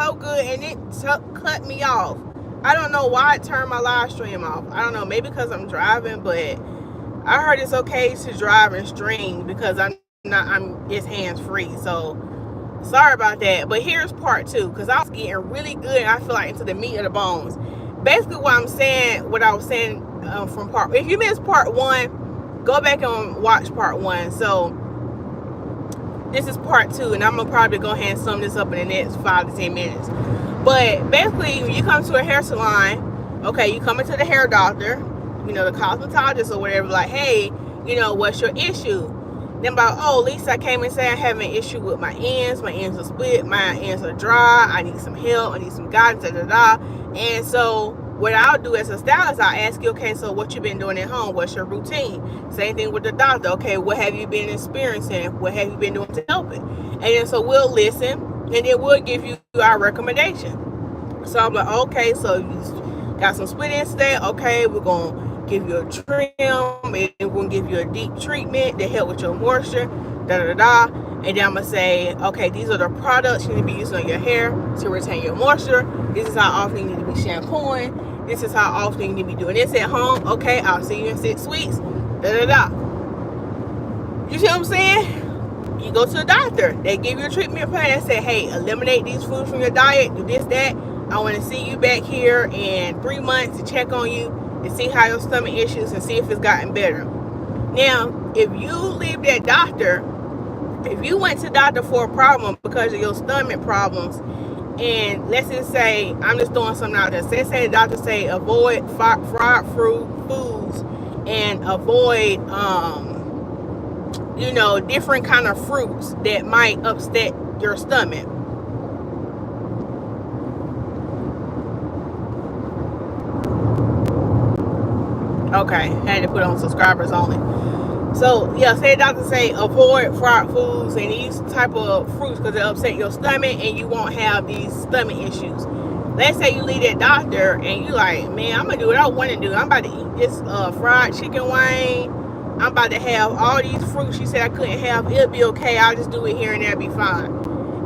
so good, and it cut me off. I don't know why it turned my live stream off. I don't know, maybe because I'm driving, but I heard it's okay to drive and stream because it's hands free. So sorry about that. But here's part 2, because I was getting really good, and I feel like into the meat of the bones. Basically, what I was saying from part. If you missed part 1, go back and watch part 1. So this is part 2, and I'm gonna probably go ahead and sum this up in the next 5 to 10 minutes. But basically, when you come to a hair salon, okay, you come into the hair doctor, you know, the cosmetologist or whatever, like, hey, you know, what's your issue? Then about, oh, Lisa, I came and said I have an issue with my ends are split, my ends are dry, I need some help, I need some guidance, And so what I'll do as a stylist, I'll ask you, okay, so what you been doing at home? What's your routine? Same thing with the doctor. Okay, what have you been experiencing? What have you been doing to help it? And then so we'll listen, and then we'll give you our recommendation. So I'm like, okay, so you got some split ends today. Okay, we're going to give you a trim, and we're going to give you a deep treatment to help with your moisture, And then I'm going to say, okay, these are the products you need to be using on your hair to retain your moisture. This is how often you need to be shampooing. This is how often you need to be doing this at home. Okay, I'll see you in 6 weeks. You see what I'm saying? You go to the doctor. They give you a treatment plan. They say, hey, eliminate these foods from your diet. Do this, that. I want to see you back here in 3 months to check on you and see how your stomach issues and see if it's gotten better. Now, if you leave that doctor, if you went to the doctor for a problem because of your stomach problems, and let's just say, I'm just throwing something out there. Say the doctor say avoid fried foods and avoid, you know, different kind of fruits that might upset your stomach. Okay, had to put on subscribers only. So yeah, say the doctor say avoid fried foods and these type of fruits because they upset your stomach and you won't have these stomach issues. Let's say you leave that doctor and you like, man, I'm gonna do what I want to do. I'm about to eat this fried chicken wing. I'm about to have all these fruits she said I couldn't have. It'll be okay. I'll just do it here and there, be fine.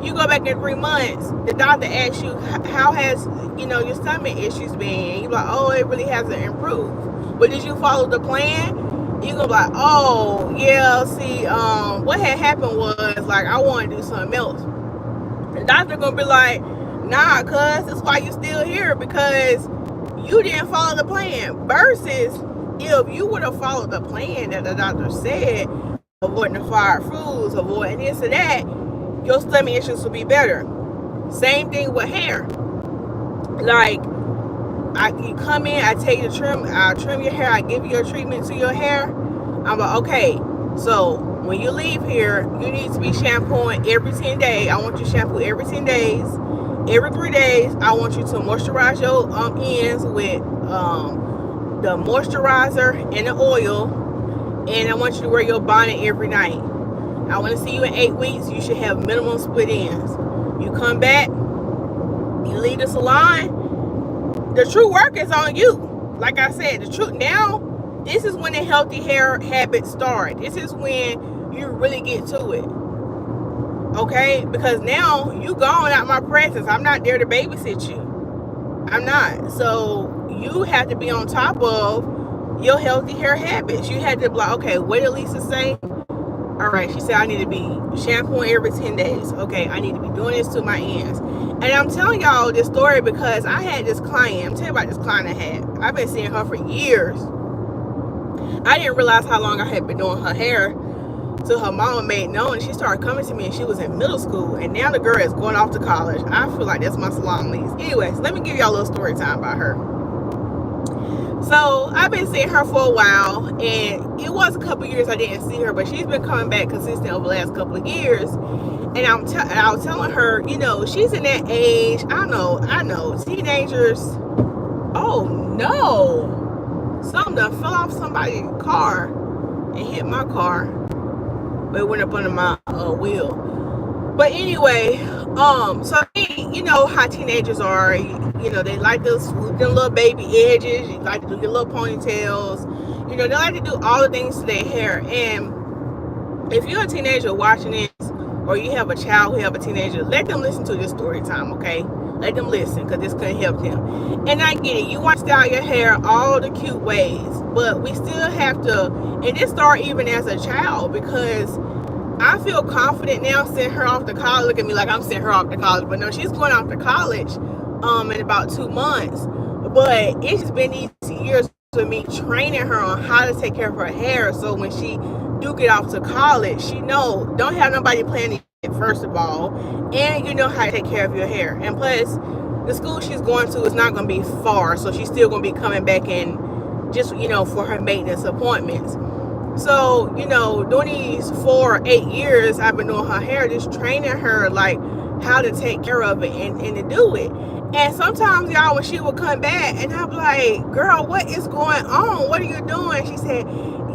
You go back in 3 months, the doctor asks you, how has, you know, your stomach issues been? You're like, oh, it really hasn't improved. But did you follow the plan? You gonna be like, oh yeah, see, what had happened was like I want to do something else. The doctor gonna be like, nah, cuz that's why you still here, because you didn't follow the plan. Versus if you would have followed the plan that the doctor said, avoiding the fried foods, avoiding this or that, your stomach issues will be better. Same thing with hair. Like, you come in, I take the trim, I trim your hair, I give you a treatment to your hair. I'm like, okay, so when you leave here, you need to be shampooing every 10 days. I want you to shampoo every 10 days. Every 3 days, I want you to moisturize your ends with the moisturizer and the oil. And I want you to wear your bonnet every night. I want to see you in 8 weeks. You should have minimum split ends. You come back, you leave the salon. The true work is on you. Like I said, the truth now, this is when the healthy hair habits start. This is when you really get to it. Okay? Because now you gone out my presence. I'm not there to babysit you. I'm not. So you have to be on top of your healthy hair habits. You had to be like, okay, what did Lisa say? All right, she said I need to be shampooing every 10 days. Okay, I need to be doing this to my ends. And I'm telling y'all this story because I had this client. I'm telling you about this client I had. I've been seeing her for years. I didn't realize how long I had been doing her hair till her mama made known. And she started coming to me and she was in middle school. And now the girl is going off to college. I feel like that's my salon lease. Anyways, let me give y'all a little story time about her. So I've been seeing her for a while, and it was a couple years I didn't see her, but she's been coming back consistent over the last couple of years. And I was telling her, you know, she's in that age. I know, teenagers. Oh no, something done fell off somebody's car and hit my car, but it went up under my wheel. But anyway, so you know how teenagers are. You know, they like to swoop them little baby edges. You like to do your little ponytails. You know, they like to do all the things to their hair. And if you're a teenager watching this, or you have a child who have a teenager, let them listen to this story time, okay? Let them listen, because this could help them. And I get it, you want to style your hair all the cute ways, but we still have to, and this started even as a child, because I feel confident now sending her off to college. Look at me like I'm sending her off to college, but no, she's going off to college in about 2 months. But it's just been these years with me training her on how to take care of her hair, so when she do get off to college, she know don't have nobody planning it, first of all, and you know how to take care of your hair. And plus, the school she's going to is not going to be far, so she's still going to be coming back in just, you know, for her maintenance appointments. So, you know, during these 4 or 8 years I've been doing her hair, just training her like how to take care of it and to do it. And sometimes, y'all, when she would come back and I'd be like, girl, what is going on? What are you doing? She said,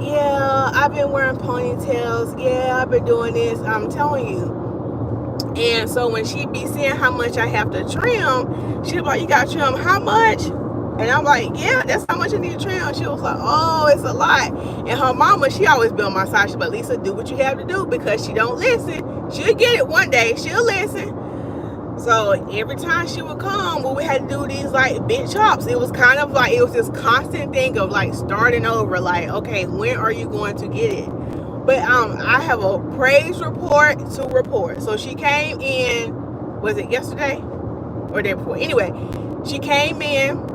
yeah, I've been wearing ponytails. Yeah, I've been doing this. I'm telling you. And so when she be seeing how much I have to trim, she was like, you got to trim how much? And I'm like, yeah, that's how much I need to trim. She was like, oh, it's a lot. And her mama, she always be on my side. She like, Lisa, do what you have to do, because she don't listen. She'll get it one day. She'll listen. So every time she would come, we had to do these like big chops. It was kind of like, it was this constant thing of like starting over, like, okay, when are you going to get it? But I have a praise report to report. So she came in, was it yesterday or day before? Anyway, she came in.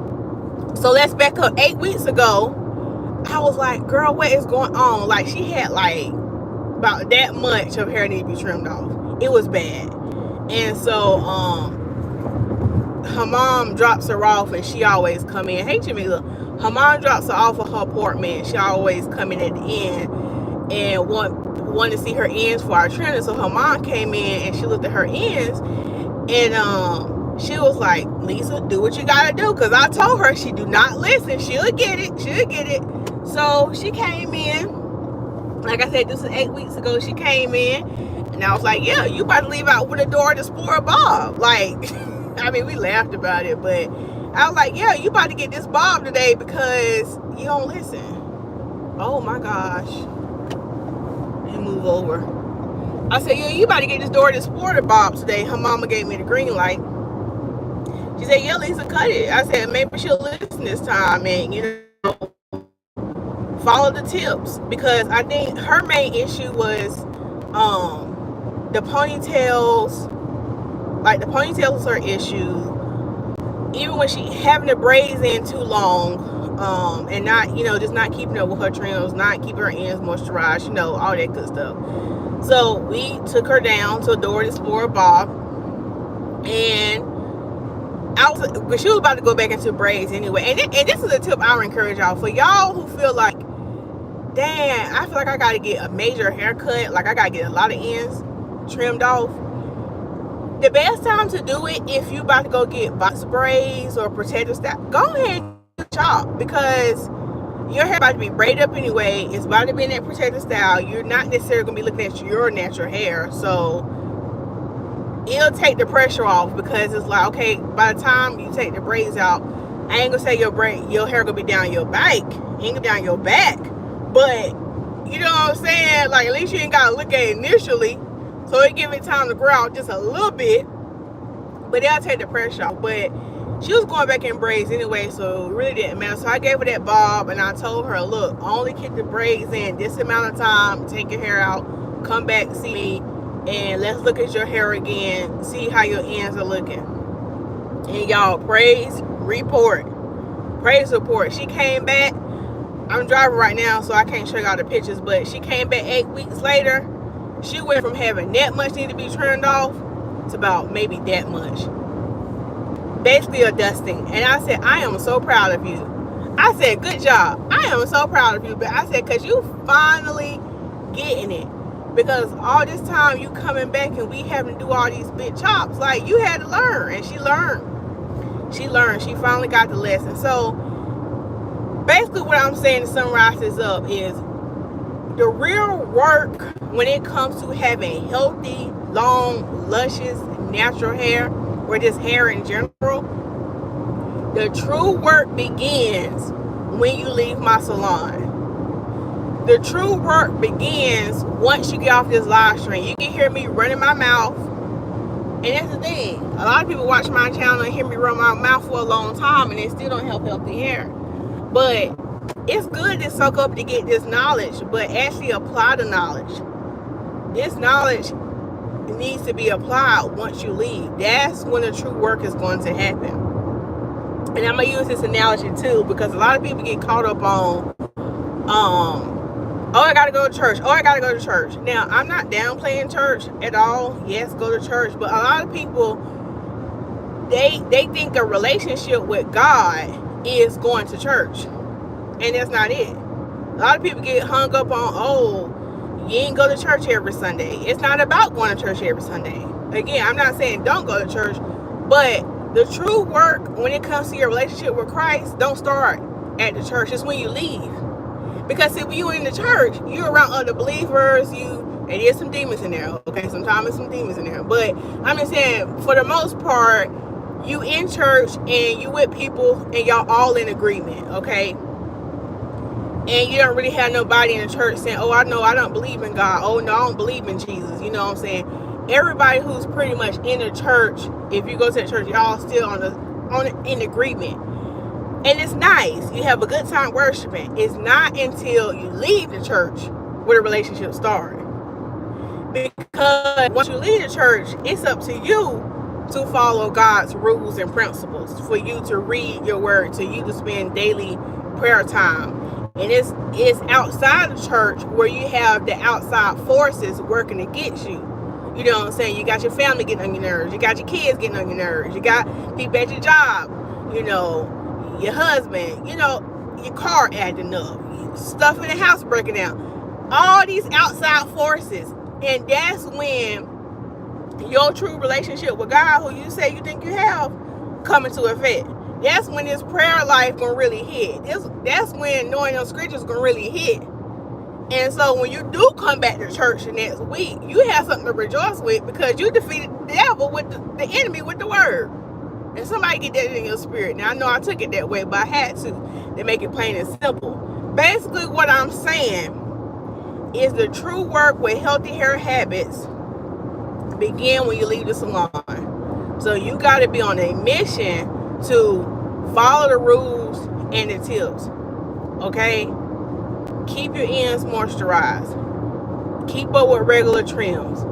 So let's back up 8 weeks ago. I was like, girl, what is going on? Like, she had like about that much of hair need to be trimmed off. It was bad. And so her mom drops her off, and she always come in. Hey, Jamila. Her mom drops her off of her apartment. She always come in at the end and want to see her ends for our training. So her mom came in and she looked at her ends, and she was like, Lisa, do what you gotta do, because I told her she do not listen. She'll get it. She'll get it. So she came in. Like I said, this is 8 weeks ago. She came in, and I was like, yeah, you about to leave out with a door to spoil bob. Like, I mean, we laughed about it, but I was like, yeah, you about to get this bob today because you don't listen. Oh my gosh. And move over. I said, yeah, you about to get this door to spoil bob today. Her mama gave me the green light. She said, yeah, Lisa, cut it. I said, maybe she'll listen this time and, you know, follow the tips. Because I think her main issue was the ponytails. Like, the ponytails was her issue. Even when she having the braids in too long, and not, you know, just not keeping up with her trims, not keeping her ends moisturized, you know, all that good stuff. So we took her down to a door to spoil bob. And she was about to go back into braids anyway. And this is a tip I would encourage y'all. For y'all who feel like, damn, I feel like I got to get a major haircut, like I got to get a lot of ends trimmed off. The best time to do it, if you about to go get box braids or protective style, go ahead and chop, because your hair about to be braided up anyway. It's about to be in that protective style. You're not necessarily going to be looking at your natural hair. So it'll take the pressure off, because it's like, okay, by the time you take the braids out, I ain't gonna say your hair gonna be down your back, ain't down your back, but you know what I'm saying? Like, at least you ain't gotta look at it initially, so it give it time to grow out just a little bit, but that'll take the pressure off. But she was going back in braids anyway, so it really didn't matter. So I gave her that bob, and I told her, look, only keep the braids in this amount of time, take your hair out, come back, see me, and let's look at your hair again, see how your ends are looking. And y'all, praise report. She came back. I'm driving right now, so I can't show y'all the pictures, but she came back 8 weeks later. She went from having that much need to be trimmed off to about maybe that much. Basically a dusting. And I said, I am so proud of you. I said, good job. I am so proud of you. But I said, because you finally getting it. Because all this time you coming back and we having to do all these big chops, like, you had to learn. And she learned. She learned. She finally got the lesson. So basically what I'm saying to summarize this up is, the real work when it comes to having healthy, long, luscious, natural hair, or just hair in general, the true work begins when you leave my salon. The true work begins once you get off this live stream. You can hear me running my mouth. And that's the thing. A lot of people watch my channel and hear me run my mouth for a long time and they still don't have healthy hair. But it's good to soak up to get this knowledge, but actually apply the knowledge. This knowledge needs to be applied once you leave. That's when the true work is going to happen. And I'm going to use this analogy too, because a lot of people get caught up on, oh, I gotta go to church. Oh, I gotta go to church. Now, I'm not downplaying church at all. Yes, go to church. But a lot of people, they think a relationship with God is going to church. And that's not it. A lot of people get hung up on, oh, you ain't go to church every Sunday. It's not about going to church every Sunday. Again, I'm not saying don't go to church. But the true work when it comes to your relationship with Christ, don't start at the church. It's when you leave. Because if you're in the church, you're around other believers, and there's some demons in there, okay? Sometimes there's some demons in there. But I'm just saying, for the most part, you in church and you with people and y'all all in agreement, okay? And you don't really have nobody in the church saying, oh, I know I don't believe in God. Oh, no, I don't believe in Jesus. You know what I'm saying? Everybody who's pretty much in the church, if you go to the church, y'all still in agreement. And it's nice. You have a good time worshiping. It's not until you leave the church where the relationship starts. Because once you leave the church, it's up to you to follow God's rules and principles. For you to read your word, to you to spend daily prayer time. And it's outside the church where you have the outside forces working against you. You know what I'm saying? You got your family getting on your nerves. You got your kids getting on your nerves. You got people at your job, you know, your husband, you know, your car acting up, stuff in the house breaking down, all these outside forces. And that's when your true relationship with God, who you say you think you have, come into effect. That's when this prayer life gonna really hit. That's when knowing those scriptures gonna really hit. And so when you do come back to church the next week, you have something to rejoice with, because you defeated the devil with the enemy with the word. And somebody get that in your spirit. Now, I know I took it that way, but I had to make it plain and simple. Basically, what I'm saying is the true work with healthy hair habits begin when you leave the salon. So you got to be on a mission to follow the rules and the tips. Okay? Keep your ends moisturized. Keep up with regular trims.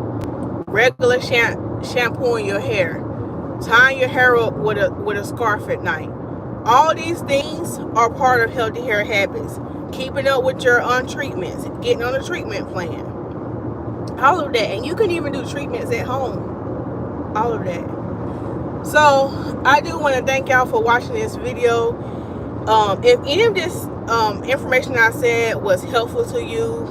Regular shampooing your hair. Tying your hair up with a scarf at night. All these things are part of healthy hair habits. Keeping up with your treatments. Getting on a treatment plan. All of that. And you can even do treatments at home. All of that. So, I do want to thank y'all for watching this video. If any of this information I said was helpful to you,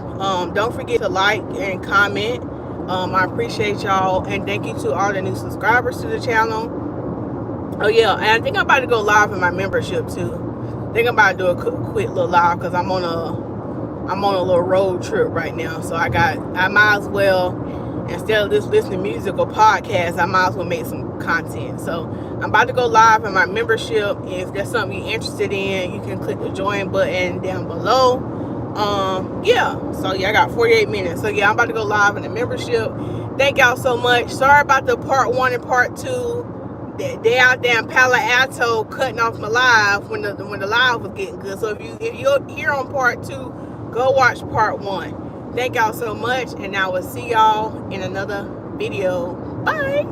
don't forget to like and comment. I appreciate y'all, and thank you to all the new subscribers to the channel. Oh yeah, and I think I'm about to go live in my membership too. I think I'm about to do a quick little live because I'm on a little road trip right now. So I might as well, instead of just listening to music or podcasts, I might as well make some content. So I'm about to go live in my membership. If there's something you're interested in, you can click the join button down below. Yeah, so yeah, I got 48 minutes. So yeah, I'm about to go live in the membership. Thank y'all so much. Sorry about the part 1 and part 2. They out there in Palo Alto cutting off my live when the live was getting good. So if you're here on part 2, go watch part 1. Thank y'all so much, and I will see y'all in another video. Bye.